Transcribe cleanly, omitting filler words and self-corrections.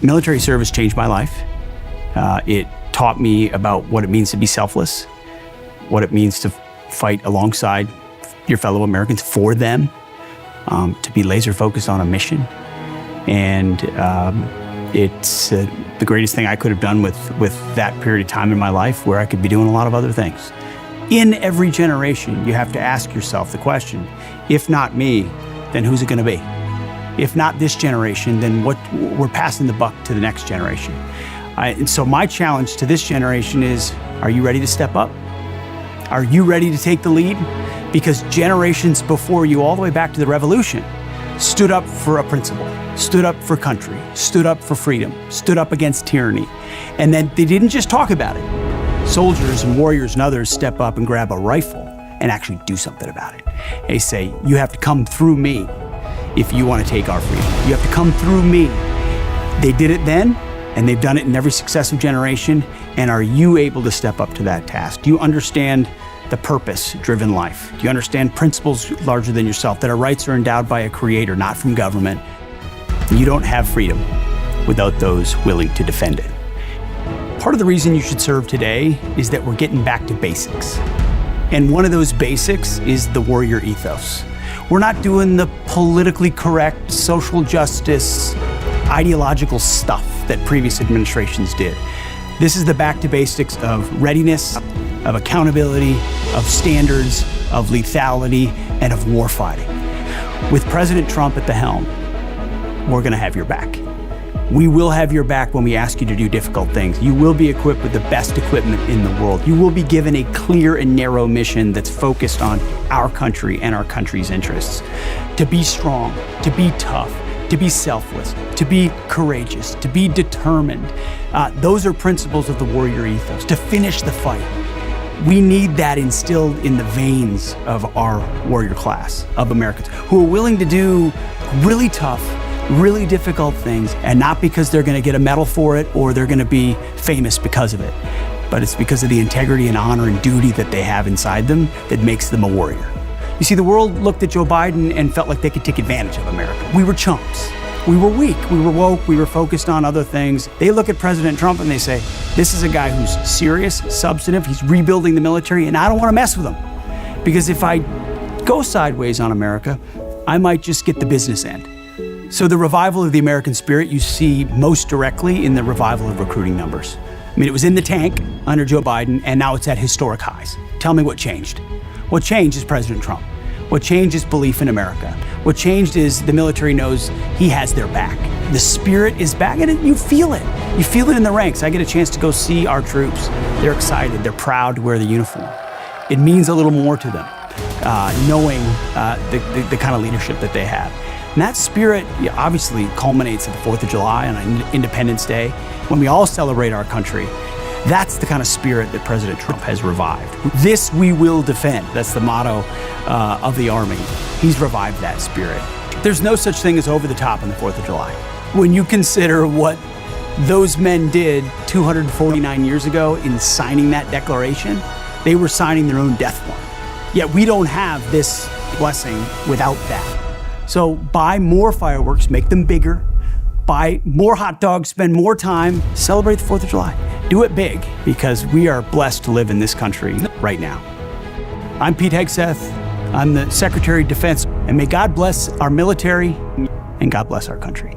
Military service changed my life. It taught me about what it means to be selfless, what it means to fight alongside your fellow Americans for them, to be laser focused on a mission. And it's the greatest thing I could have done with that period of time in my life, where I could be doing a lot of other things. In every generation, you have to ask yourself the question, if not me, then who's it going to be? If not this generation, then we're passing the buck to the next generation. And so my challenge to this generation is, are you ready to step up? Are you ready to take the lead? Because generations before you, all the way back to the revolution, stood up for a principle, stood up for country, stood up for freedom, stood up against tyranny. And then they didn't just talk about it. Soldiers and warriors and others step up and grab a rifle and actually do something about it. They say, you have to come through me if you want to take our freedom. You have to come through me. They did it then, and they've done it in every successive generation. And are you able to step up to that task? Do you understand the purpose-driven life? Do you understand principles larger than yourself, that our rights are endowed by a creator, not from government? You don't have freedom without those willing to defend it. Part of the reason you should serve today is that we're getting back to basics. And one of those basics is the warrior ethos. We're not doing the politically correct, social justice, ideological stuff that previous administrations did. This is the back to basics of readiness, of accountability, of standards, of lethality, and of war fighting. With President Trump at the helm, we're going to have your back. We will have your back when we ask you to do difficult things. You will be equipped with the best equipment in the world. You will be given a clear and narrow mission that's focused on our country and our country's interests. To be strong, to be tough, to be selfless, to be courageous, to be determined. Those are principles of the warrior ethos, to finish the fight. We need that instilled in the veins of our warrior class of Americans who are willing to do really tough, really difficult things, and not because they're going to get a medal for it or they're going to be famous because of it, but it's because of the integrity and honor and duty that they have inside them that makes them a warrior. You see, the world looked at Joe Biden and felt like they could take advantage of America. We were chumps. We were weak. We were woke. We were focused on other things. They look at President Trump and they say, this is a guy who's serious, substantive, he's rebuilding the military, and I don't want to mess with him. Because if I go sideways on America, I might just get the business end. So the revival of the American spirit you see most directly in the revival of recruiting numbers. I mean, it was in the tank under Joe Biden, and now it's at historic highs. Tell me what changed. What changed is President Trump. What changed is belief in America. What changed is the military knows he has their back. The spirit is back, and you feel it. You feel it in the ranks. I get a chance to go see our troops. They're excited. They're proud to wear the uniform. It means a little more to them, knowing the kind of leadership that they have. And that spirit obviously culminates at the 4th of July on Independence Day, when we all celebrate our country. That's the kind of spirit that President Trump has revived. This we will defend. That's the motto of the Army. He's revived that spirit. There's no such thing as over the top on the 4th of July. When you consider what those men did 249 years ago in signing that declaration, they were signing their own death warrant. Yet we don't have this blessing without that. So buy more fireworks, make them bigger, buy more hot dogs, spend more time, celebrate the 4th of July. Do it big, because we are blessed to live in this country right now. I'm Pete Hegseth. I'm the Secretary of Defense, and may God bless our military and God bless our country.